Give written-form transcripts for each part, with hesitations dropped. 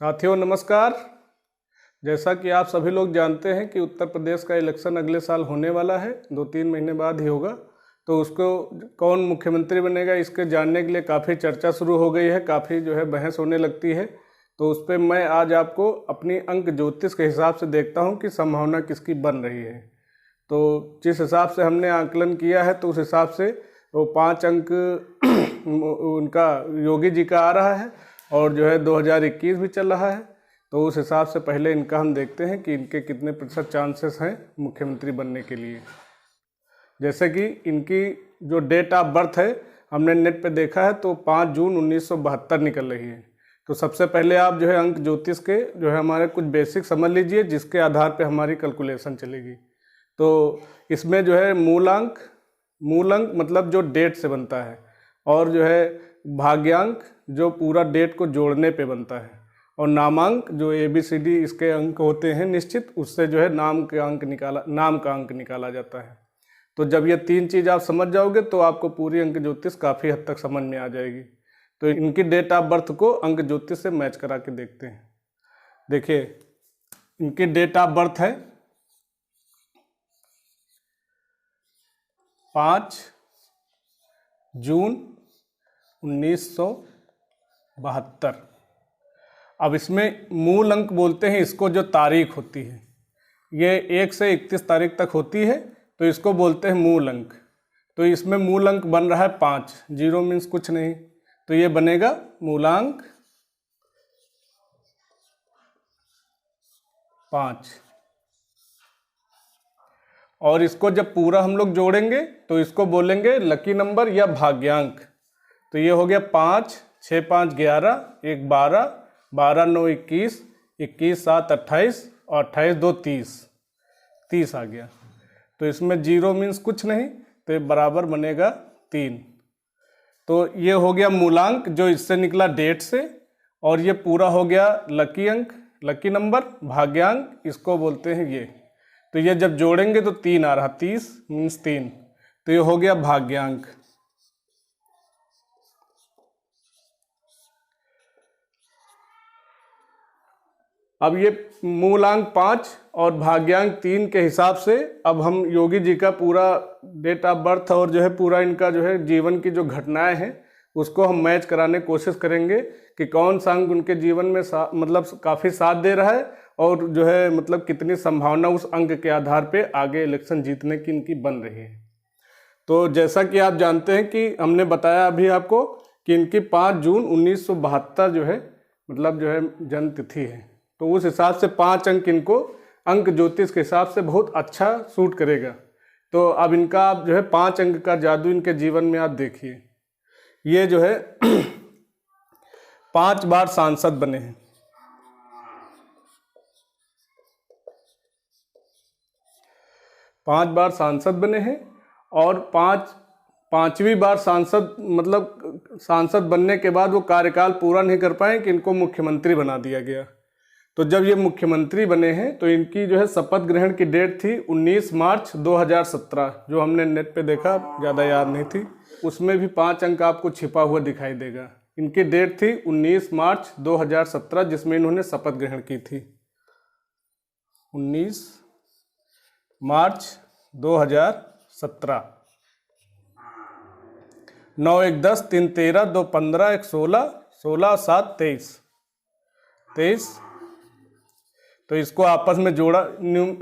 साथियों नमस्कार। जैसा कि आप सभी लोग जानते हैं कि उत्तर प्रदेश का इलेक्शन अगले साल होने वाला है, 2-3 महीने बाद ही होगा। तो उसको कौन मुख्यमंत्री बनेगा इसके जानने के लिए काफ़ी चर्चा शुरू हो गई है, काफ़ी बहस होने लगती है। तो उस पर मैं आज आपको अपनी अंक ज्योतिष के हिसाब से देखता हूँ कि संभावना किसकी बन रही है। तो जिस हिसाब से हमने आकलन किया है तो उस हिसाब से वो 5 अंक उनका योगी जी का आ रहा है और 2021 भी चल रहा है। तो उस हिसाब से पहले इनका हम देखते हैं कि इनके कितने प्रतिशत चांसेस हैं मुख्यमंत्री बनने के लिए। जैसे कि इनकी जो डेट ऑफ बर्थ है हमने नेट पे देखा है तो 5 जून 1972 निकल रही है। तो सबसे पहले आप अंक ज्योतिष के हमारे कुछ बेसिक समझ लीजिए, जिसके आधार पे हमारी कैलकुलेशन चलेगी। तो इसमें मूल अंक मतलब जो डेट से बनता है, और भाग्यांक जो पूरा डेट को जोड़ने पे बनता है, और नामांक जो ABCD इसके अंक होते हैं निश्चित, उससे नाम का अंक निकाला जाता है। तो जब ये 3 चीज़ आप समझ जाओगे तो आपको पूरी अंक ज्योतिष काफ़ी हद तक समझ में आ जाएगी। तो इनकी डेट ऑफ बर्थ को अंक ज्योतिष से मैच करा के देखते हैं। देखिए इनकी डेट ऑफ बर्थ है 5 जून 1972। अब इसमें मूल अंक बोलते हैं इसको, जो तारीख होती है ये 1 से 31 तारीख तक होती है, तो इसको बोलते हैं मूल अंक। तो इसमें मूल अंक बन रहा है 5, 0 मीन्स कुछ नहीं, तो ये बनेगा मूलांक 5। और इसको जब पूरा हम लोग जोड़ेंगे तो इसको बोलेंगे लकी नंबर या भाग्यांक। तो ये हो गया 5, 6, 5, 11, 1, 12, 12, 9, 21, 21, 7, 28 और 28, 2, 30 आ गया। तो इसमें 0 मीन्स कुछ नहीं, तो ये बराबर बनेगा 3। तो ये हो गया मूलांक जो इससे निकला डेट से, और ये पूरा हो गया लकी अंक, लकी नंबर, भाग्यांक इसको बोलते हैं ये। तो ये जब जोड़ेंगे तो 3 आ रहा, 30 मीन्स 3, तो ये हो गया भाग्यांक। अब ये मूलांक 5 और भाग्यांक 3 के हिसाब से अब हम योगी जी का पूरा डेट ऑफ बर्थ और पूरा इनका जीवन की जो घटनाएं हैं उसको हम मैच कराने की कोशिश करेंगे कि कौन सा अंक उनके जीवन में मतलब काफ़ी साथ दे रहा है, और मतलब कितनी संभावना उस अंक के आधार पे आगे इलेक्शन जीतने की इनकी बन रही है। तो जैसा कि आप जानते हैं कि हमने बताया अभी आपको कि इनकी 5 जून 1972 मतलब जन्म तिथि है। तो उस हिसाब से 5 अंक इनको अंक ज्योतिष के हिसाब से बहुत अच्छा सूट करेगा। तो अब इनका आप 5 अंक का जादू इनके जीवन में आप देखिए। ये 5 बार सांसद बने हैं। 5 बार सांसद बने हैं, और 5वीं बार सांसद मतलब सांसद बनने के बाद वो कार्यकाल पूरा नहीं कर पाए कि इनको मुख्यमंत्री बना दिया गया। तो जब ये मुख्यमंत्री बने हैं तो इनकी शपथ ग्रहण की डेट थी 19 मार्च 2017, जो हमने नेट पे देखा, ज़्यादा याद नहीं थी। उसमें भी 5 अंक आपको छिपा हुआ दिखाई देगा। इनकी डेट थी 19 मार्च 2017 जिसमें इन्होंने शपथ ग्रहण की थी। 19 मार्च 2017। 9, 1, 10, 3, 13, 2, 15, 1, 16, 16, 7, 23। तो इसको आपस में जोड़ा,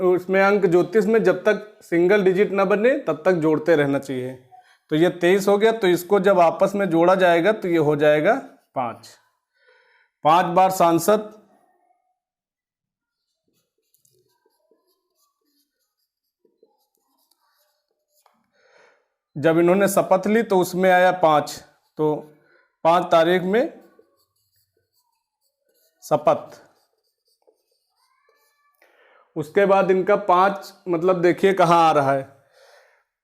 उसमें अंक ज्योतिष में जब तक सिंगल डिजिट ना बने तब तक जोड़ते रहना चाहिए। तो ये 23 हो गया, तो इसको जब आपस में जोड़ा जाएगा तो ये हो जाएगा 5। 5 बार सांसद, जब इन्होंने शपथ ली तो उसमें आया 5, तो 5 तारीख में शपथ। उसके बाद इनका 5 मतलब देखिए कहाँ आ रहा है।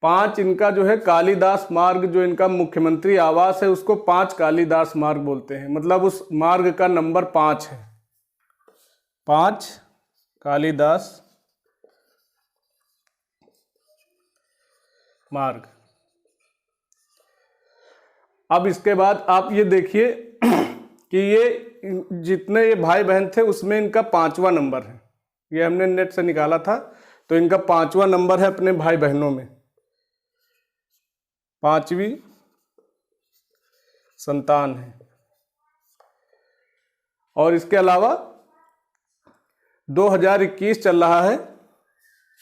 5 इनका कालीदास मार्ग, जो इनका मुख्यमंत्री आवास है उसको 5 कालीदास मार्ग बोलते हैं। मतलब उस मार्ग का नंबर 5 है, 5 कालीदास मार्ग। अब इसके बाद आप ये देखिए कि ये जितने ये भाई बहन थे उसमें इनका 5वां नंबर है। ये हमने नेट से निकाला था, तो इनका 5वां नंबर है अपने भाई बहनों में, 5वीं संतान है। और इसके अलावा 2021 चल रहा है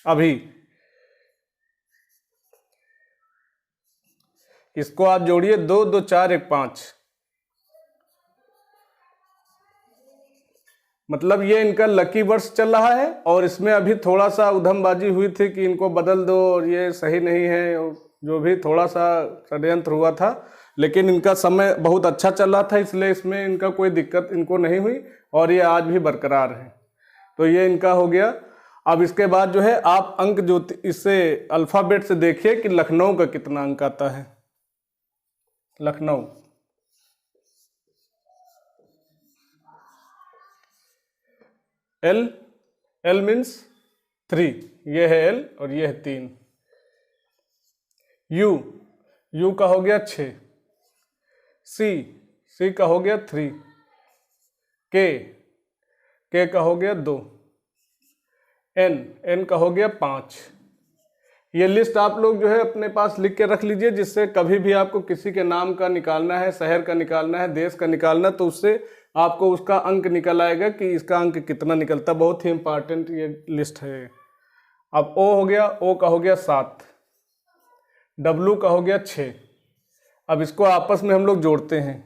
अभी, इसको आप जोड़िए 2 2 4 1 5, मतलब ये इनका लकी वर्ष चल रहा है। और इसमें अभी थोड़ा सा उधमबाजी हुई थी कि इनको बदल दो और ये सही नहीं है, और जो भी थोड़ा सा षड्यंत्र हुआ था, लेकिन इनका समय बहुत अच्छा चल रहा था, इसलिए इसमें इनका कोई दिक्कत इनको नहीं हुई और ये आज भी बरकरार है। तो ये इनका हो गया। अब इसके बाद जो है आप अंक जो इससे अल्फ़ाबेट से देखिए कि लखनऊ का कितना अंक आता है। लखनऊ एल मीन्स 3, ये है एल और ये है 3। यू का हो गया 6, सी का हो गया 3, के का हो गया 2, एन का हो गया 5। ये लिस्ट आप लोग जो है अपने पास लिख के रख लीजिए, जिससे कभी भी आपको किसी के नाम का निकालना है, शहर का निकालना है, देश का निकालना, तो उससे आपको उसका अंक निकल आएगा कि इसका अंक कितना निकलता। बहुत ही इंपॉर्टेंट ये लिस्ट है। अब ओ हो गया, ओ का हो गया 7, डब्लू का हो गया 6। अब इसको आपस में हम लोग जोड़ते हैं।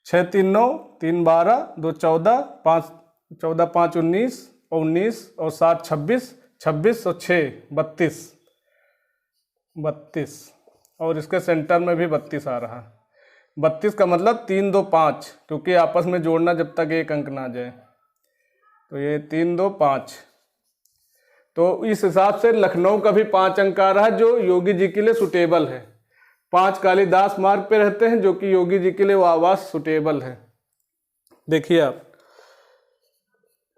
6 3 9, 3 12, 2 14, 5 14 5 19 और 19 और 7 26, 26 और 6 32 और इसके सेंटर में भी 32 आ रहा है। 32 का मतलब 3 2 5, क्योंकि आपस में जोड़ना जब तक एक अंक ना जाए। तो ये 3 2 5, तो इस हिसाब से लखनऊ का भी 5 अंक आ रहा है, जो योगी जी के लिए सुटेबल है। 5 कालिदास मार्ग पे रहते हैं, जो कि योगी जी के लिए वो आवास सुटेबल है। देखिए आप,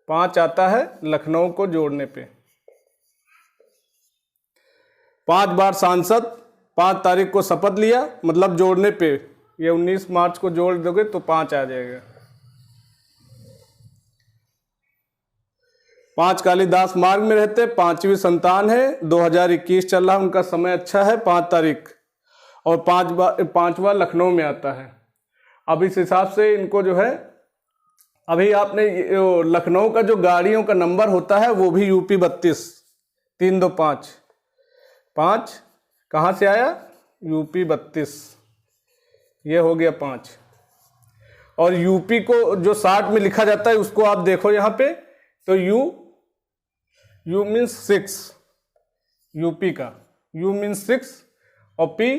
5 आता है लखनऊ को जोड़ने पे। 5 बार सांसद, 5 तारीख को शपथ लिया, मतलब जोड़ने पे ये 19 मार्च को जोड़ दोगे तो 5 आ जाएगा। 5 कालिदास मार्ग में रहते, 5वीं संतान है, 2021 चल रहा, उनका समय अच्छा है 5 तारीख, और 5वां लखनऊ में आता है। अब इस हिसाब से इनको जो है, अभी आपने लखनऊ का जो गाड़ियों का नंबर होता है वो भी यूपी 32, 3 2 5 कहाँ से आया? यूपी 32, ये हो गया 5। और यूपी को जो 60 में लिखा जाता है उसको आप देखो यहाँ पे, तो यू मीन्स 6, यूपी का यू मीन्स 6, और पी,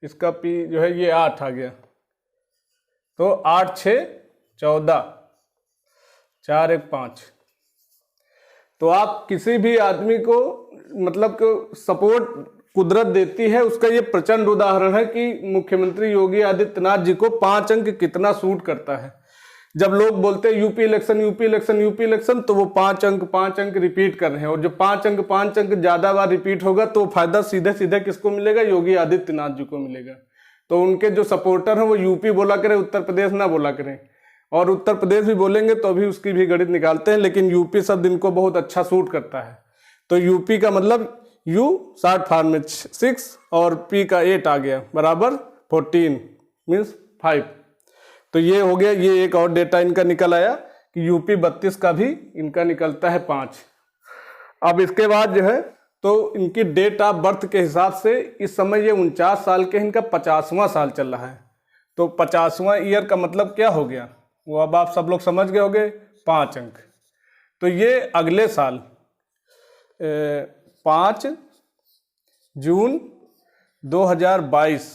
इसका पी जो है ये 8 आ गया। तो 8 6 14, 4 1 5। तो आप किसी भी आदमी को मतलब को सपोर्ट कुदरत देती है, उसका ये प्रचंड उदाहरण है कि मुख्यमंत्री योगी आदित्यनाथ जी को 5 अंक कितना सूट करता है। जब लोग बोलते हैं UP election UP election UP election, तो वो 5 अंक रिपीट कर रहे हैं। और जो 5 अंक ज्यादा बार रिपीट होगा तो फायदा सीधे सीधे किसको मिलेगा? योगी आदित्यनाथ जी को मिलेगा। तो उनके जो सपोर्टर हैं वो यूपी बोला करें, उत्तर प्रदेश ना बोला करें। और उत्तर प्रदेश भी बोलेंगे तो अभी उसकी भी गणित निकालते हैं, लेकिन यूपी शब्द इनको बहुत अच्छा सूट करता है। तो यूपी का मतलब यू शॉर्ट फॉर्म में 6 और पी का 8 आ गया, बराबर 14 मीन्स 5। तो ये हो गया। ये एक और डेटा इनका निकल आया कि यूपी 32 का भी इनका निकलता है 5। अब इसके बाद जो है तो इनकी डेट ऑफ बर्थ के हिसाब से इस समय ये 49 साल के, इनका 50वां साल चल रहा है। तो 50वां ईयर का मतलब क्या हो गया वो अब आप सब लोग समझ गए होंगे, 5 अंक। तो ये अगले साल 5 जून 2022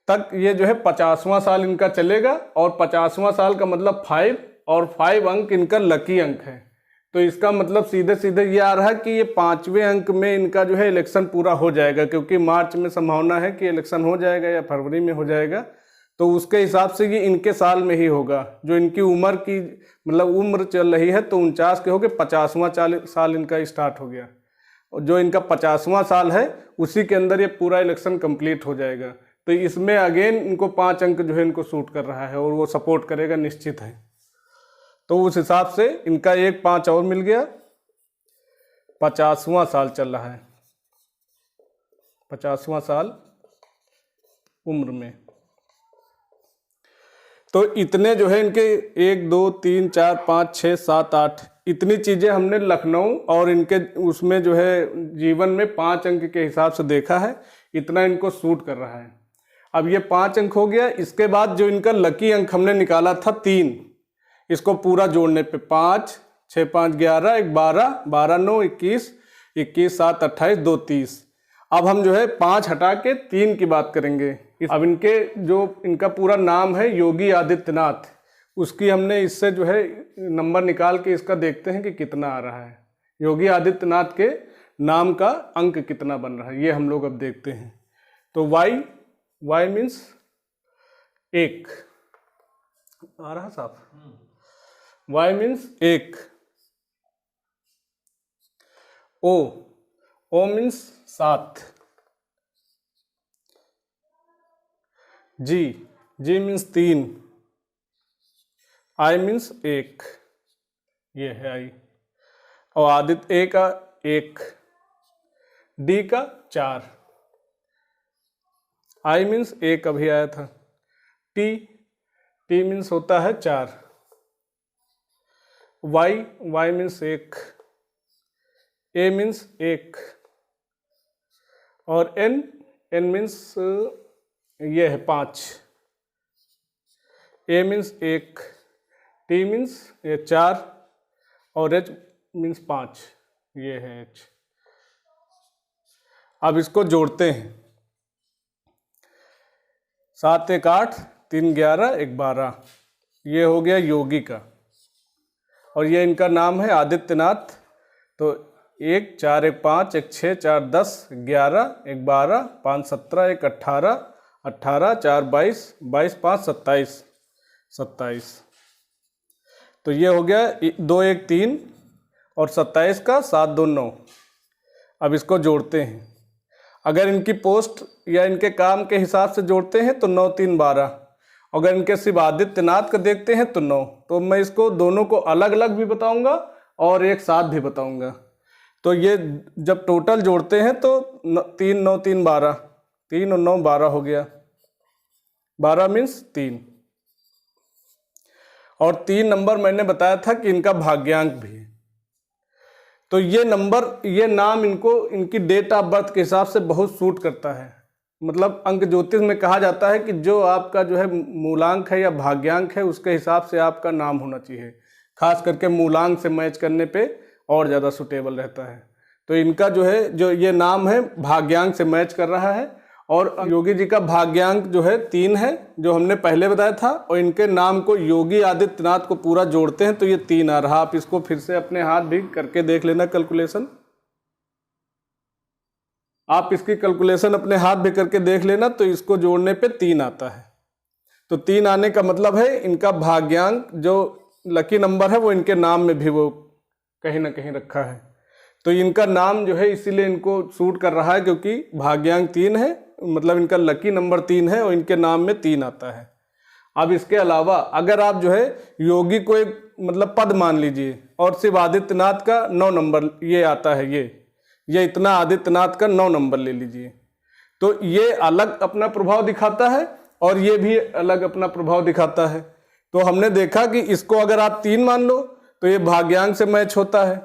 तक ये जो है 50वां साल इनका चलेगा। और 50वां साल का मतलब 5, और 5 अंक इनका लकी अंक है। तो इसका मतलब सीधे सीधे ये आ रहा है कि ये 5वें अंक में इनका जो है इलेक्शन पूरा हो जाएगा, क्योंकि मार्च में संभावना है कि इलेक्शन हो जाएगा या फरवरी में हो जाएगा। तो उसके हिसाब से ये इनके साल में ही होगा। जो इनकी उम्र की मतलब उम्र चल रही है तो 49 के हो गए, 50वां साल इनका स्टार्ट हो गया। और जो इनका 50वां साल है उसी के अंदर ये पूरा इलेक्शन कंप्लीट हो जाएगा। तो इसमें अगेन इनको 5 अंक जो है इनको सूट कर रहा है और वो सपोर्ट करेगा निश्चित है। तो उस हिसाब से इनका एक 5 और मिल गया। 50वां साल चल रहा है, 50वां साल उम्र में। तो इतने जो है इनके 1 2 3 4 5 6 7 8 इतनी चीज़ें हमने लखनऊ और इनके उसमें जो है जीवन में 5 अंक के हिसाब से देखा है, इतना इनको सूट कर रहा है। अब ये 5 अंक हो गया। इसके बाद जो इनका लकी अंक हमने निकाला था 3, इसको पूरा जोड़ने पे 5 6 5 11 1 12 12 9 21 21 7 28 2 30। अब हम जो है 5 हटा के 3 की बात करेंगे। अब इनके जो इनका पूरा नाम है योगी आदित्यनाथ, उसकी हमने इससे जो है नंबर निकाल के इसका देखते हैं कि कितना आ रहा है। योगी आदित्यनाथ के नाम का अंक कितना बन रहा है ये हम लोग अब देखते हैं। तो y मीन्स 1 आ रहा साहब, y means 1, o means 7, g means 3, I means 1, ये है I, और आदित्य A का 1, D का 4, I मीन्स 1 अभी आया था, T मीन्स होता है 4, Y मीन्स 1, A मीन्स 1, और N मीन्स ये है 5, A मीन्स 1, T मीन्स ये 4, और H मीन्स 5, ये है H। अब इसको जोड़ते हैं। 7 1 8 3 11 1 12, ये हो गया योगी का, और ये इनका नाम है आदित्यनाथ। तो 1 4 1 5 1 6 4 10 11 1 12 5 17 1 18 18 4 22 22 5 27 27। तो ये हो गया 2 1 3 और 27 का 7 2 9। अब इसको जोड़ते हैं। अगर इनकी पोस्ट या इनके काम के हिसाब से जोड़ते हैं तो 9 3 12। अगर इनके सिर्फ आदित्यनाथ का देखते हैं तो 9। तो मैं इसको दोनों को अलग अलग भी बताऊंगा और एक साथ भी बताऊंगा। तो ये जब टोटल जोड़ते हैं तो 3 9 3 12, 3 और 9 12 हो गया। 12 मीन्स 3। और 3 नंबर मैंने बताया था कि इनका भाग्यांक भी है। तो ये नंबर, ये नाम इनको इनकी डेट ऑफ बर्थ के हिसाब से बहुत सूट करता है। मतलब अंक ज्योतिष में कहा जाता है कि जो आपका जो है मूलांक है या भाग्यांक है उसके हिसाब से आपका नाम होना चाहिए। खास करके मूलांक से मैच करने पे और ज़्यादा सुटेबल रहता है। तो इनका जो है जो ये नाम है भाग्यांक से मैच कर रहा है। और योगी जी का भाग्यांक जो है 3 है, जो हमने पहले बताया था। और इनके नाम को योगी आदित्यनाथ को पूरा जोड़ते हैं तो ये 3 आ रहा। आप इसको फिर से अपने हाथ भी करके देख लेना कैलकुलेशन। आप इसकी कैलकुलेशन अपने हाथ भी करके देख लेना तो इसको जोड़ने पे 3 आता है। तो 3 आने का मतलब है इनका भाग्यांक जो लकी नंबर है वो इनके नाम में भी वो कहीं ना कहीं रखा है। तो इनका नाम जो है इसीलिए इनको सूट कर रहा है क्योंकि भाग्यांक 3 है, मतलब इनका लकी नंबर 3 है और इनके नाम में 3 आता है। अब इसके अलावा अगर आप जो है योगी को एक मतलब पद मान लीजिए और सिर्फ आदित्यनाथ का 9 नंबर ये आता है, ये इतना आदित्यनाथ का 9 नंबर ले लीजिए तो ये अलग अपना प्रभाव दिखाता है और ये भी अलग अपना प्रभाव दिखाता है। तो हमने देखा कि इसको अगर आप 3 मान लो तो ये भाग्यांक से मैच होता है,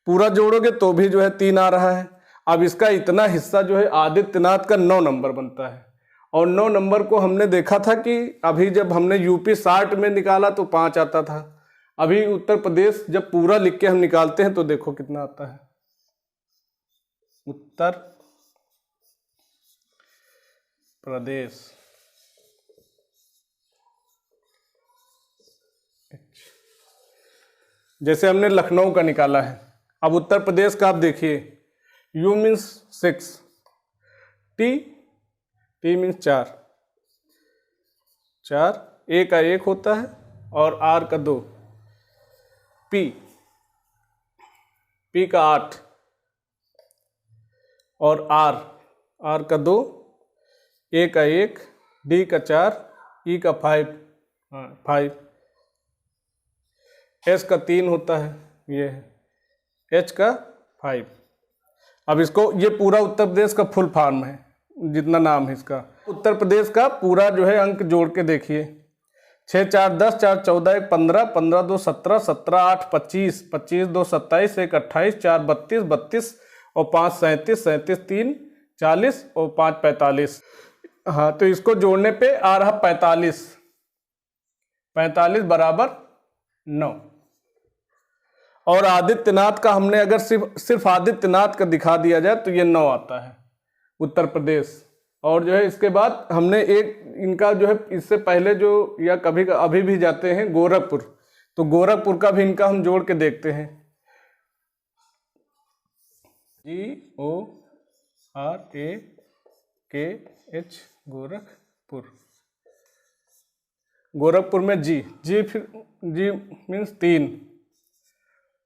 पूरा जोड़ोगे तो भी जो है 3 आ रहा है। अब इसका इतना हिस्सा जो है आदित्यनाथ का 9 नंबर बनता है। और 9 नंबर को हमने देखा था कि अभी जब हमने यूपी 60 में निकाला तो 5 आता था। अभी उत्तर प्रदेश जब पूरा लिख के हम निकालते हैं तो देखो कितना आता है। उत्तर प्रदेश जैसे हमने लखनऊ का निकाला है। अब उत्तर प्रदेश का आप देखिए, U means 6, T means 4, A का 1 होता है और R का 2, P का 8 और R का 2, ए का 1, डी का 4, ई का 5, 5, एस का 3 होता है, ये है, एच का 5। अब इसको, ये पूरा उत्तर प्रदेश का फुल फॉर्म है, जितना नाम है इसका। उत्तर प्रदेश का पूरा जो है अंक जोड़ के देखिए, 6 4 10, 4 14 1 15, 15 2 17, 17 8 25, 25 2 27, 1 28, 4 32, 32 और 5 37, 37 3 40 और 5 45। हाँ, तो इसको जोड़ने पे आ रहा 45, 45 बराबर 9। और आदित्यनाथ का हमने अगर सिर्फ आदित्यनाथ का दिखा दिया जाए तो ये 9 आता है उत्तर प्रदेश। और जो है इसके बाद हमने एक इनका जो है इससे पहले जो, या कभी अभी भी जाते हैं गोरखपुर, तो गोरखपुर का भी इनका हम जोड़ के देखते हैं, GORAKH, गोरखपुर। गोरखपुर में जी फिर जी मीन्स 3,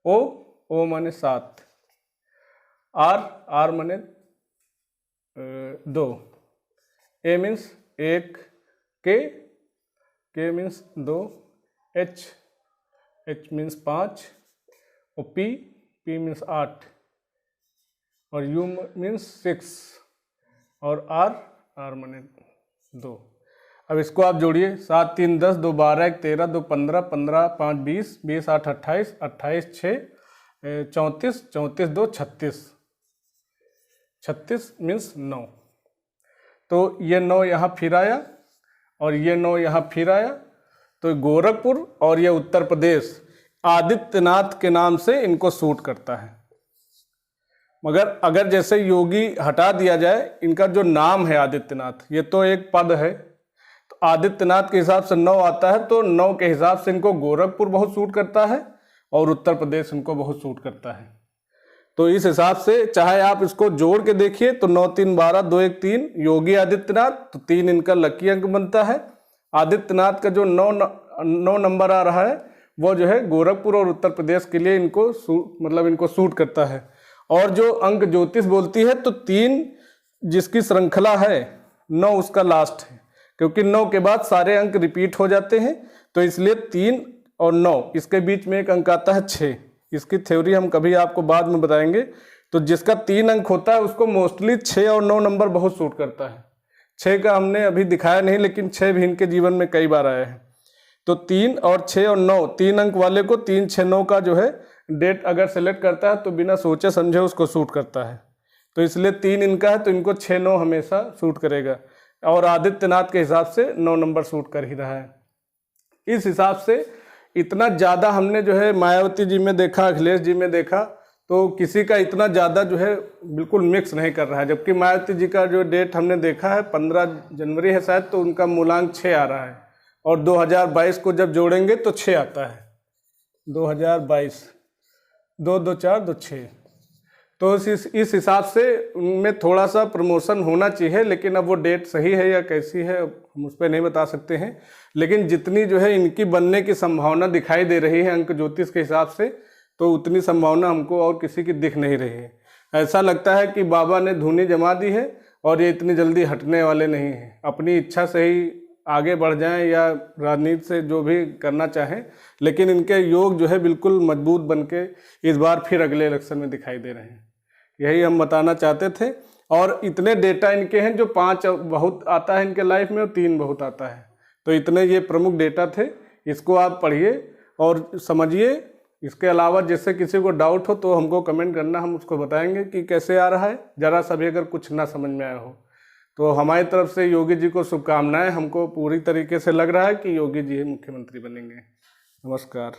ओ माने 7, आर माने 2, ए मीन्स 1, के मीन्स 2, एच मीन्स 5 और पी मीन्स 8 और यू मीन्स 6 और आर माने 2। अब इसको आप जोड़िए, 7 3 10, 2 12, 1 13, 2 15, 15 5 20, 20 8 28, 28 6 34, 34 2 36, 36 मीन्स 9। तो ये 9 यहाँ फिर आया और ये 9 यहाँ फिर आया। तो गोरखपुर और ये उत्तर प्रदेश आदित्यनाथ के नाम से इनको सूट करता है। मगर अगर जैसे योगी हटा दिया जाए, इनका जो नाम है आदित्यनाथ, ये तो एक पद है, तो आदित्यनाथ के हिसाब से 9 आता है, तो 9 के हिसाब से इनको गोरखपुर बहुत सूट करता है और उत्तर प्रदेश इनको बहुत सूट करता है। तो इस हिसाब से चाहे आप इसको जोड़ के देखिए तो 9 3 12, 2 1 3 योगी आदित्यनाथ, तो 3 इनका लकी अंक बनता है। आदित्यनाथ का जो 9 नंबर आ रहा है वो जो है गोरखपुर और उत्तर प्रदेश के लिए इनको सूट करता है। और जो अंक ज्योतिष बोलती है तो 3 जिसकी श्रृंखला है, 9 उसका लास्ट है, क्योंकि 9 के बाद सारे अंक रिपीट हो जाते हैं, तो इसलिए 3 और 9 इसके बीच में एक अंक आता है 6। इसकी थ्योरी हम कभी आपको बाद में बताएंगे। तो जिसका 3 अंक होता है उसको मोस्टली 6 और 9 नंबर बहुत सूट करता है। 6 का हमने अभी दिखाया नहीं, लेकिन 6 भी इनके जीवन में कई बार आया है। तो 3 और 6 और 9, 3 अंक वाले को 3 6 9 का जो है डेट अगर सेलेक्ट करता है तो बिना सोचे समझे उसको सूट करता है। तो इसलिए 3 इनका है, तो इनको 6 9 हमेशा सूट करेगा। और आदित्यनाथ के हिसाब से 9 नंबर सूट कर ही रहा है। इस हिसाब से इतना ज़्यादा हमने जो है मायावती जी में देखा, अखिलेश जी में देखा, तो किसी का इतना ज़्यादा जो है बिल्कुल मिक्स नहीं कर रहा है। जबकि मायावती जी का जो डेट हमने देखा है 15 जनवरी है शायद, तो उनका मूलांक 6 आ रहा है। और 2022 को जब जोड़ेंगे तो 6 आता है। 2022 2 2 4 2 6। तो इस हिसाब से उनमें थोड़ा सा प्रमोशन होना चाहिए, लेकिन अब वो डेट सही है या कैसी है हम उस पर नहीं बता सकते हैं। लेकिन जितनी जो है इनकी बनने की संभावना दिखाई दे रही है अंक ज्योतिष के हिसाब से, तो उतनी संभावना हमको और किसी की दिख नहीं रही है। ऐसा लगता है कि बाबा ने धूनी जमा दी है और ये इतनी जल्दी हटने वाले नहीं हैं। अपनी इच्छा से ही आगे बढ़ जाएं या राजनीति से जो भी करना चाहें, लेकिन इनके योग जो है बिल्कुल मजबूत बन के इस बार फिर अगले इलेक्शन में दिखाई दे रहे हैं। यही हम बताना चाहते थे। और इतने डेटा इनके हैं, जो 5 बहुत आता है इनके लाइफ में और 3 बहुत आता है। तो इतने ये प्रमुख डेटा थे, इसको आप पढ़िए और समझिए। इसके अलावा जैसे किसी को डाउट हो तो हमको कमेंट करना, हम उसको बताएंगे कि कैसे आ रहा है। ज़रा सा भी अगर कुछ ना समझ में आया हो तो हमारी तरफ से योगी जी को शुभकामनाएं। हमको पूरी तरीके से लग रहा है कि योगी जी मुख्यमंत्री बनेंगे। नमस्कार।